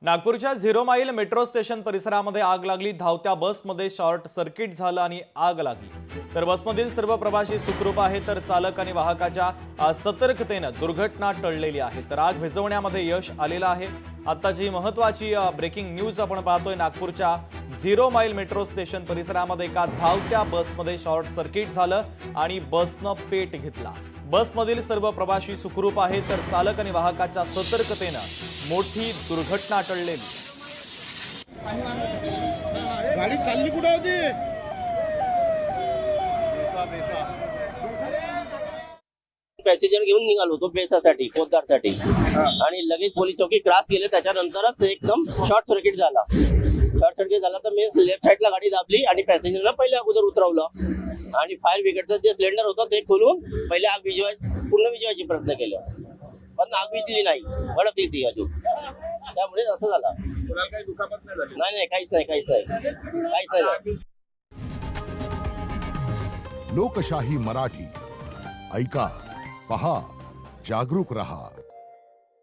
नागपूरच्या 0 mile metro station परिसरामध्ये आग लागली। धावत्या बसमध्ये शॉर्ट सर्किट झालं आणि आग लागली। तर बसमधील सर्व प्रवासी सुखरूप आहेत, तर चालक आणि वाहकाच्या सतर्कतेने दुर्घटना टळलेली आहे। तर आग विझवण्यामध्ये यश आलेलं आहे। आताची महत्त्वाची ब्रेकिंग न्यूज आपण पाहतोय। नागपूरच्या 0 माईल मेट्रो स्टेशन परिसरामध्ये एका धावत्या बसमध्ये शॉर्ट सर्किट झालं आणि बसनं पेट घेतला। बसमधील सर्व प्रवासी सुखरूप आहेत, तर चालक आणि वाहकाच्या सतर्कतेने मोठी दुर्घटना टळलेली। गाडी चालली कुठे होती? पॅसेंजर घेऊन निघालो होतो बेसासाठी, पोद्दारसाठी, आणि लगेच पोलीस चौकी क्रॉस केले। त्याच्यानंतरच एकदम शॉर्ट सर्किट झाला। तर मी लेफ्ट साईडला गाडी दाबली आणि पॅसेंजरला पहिले अगोदर उतरवलं आणि फायर ब्रिगेडचं जे सिलेंडर होतं ते खोलून पहिले आग पूर्ण विझवायचे प्रयत्न केले, पण आग विझली नाही, भडक येते अजून। त्यामुळे असं झालं। काही दुखापत नाही झाली? नाही, काहीच नाही। लोकशाही मराठी ऐका, पहा, जागरूक रहा।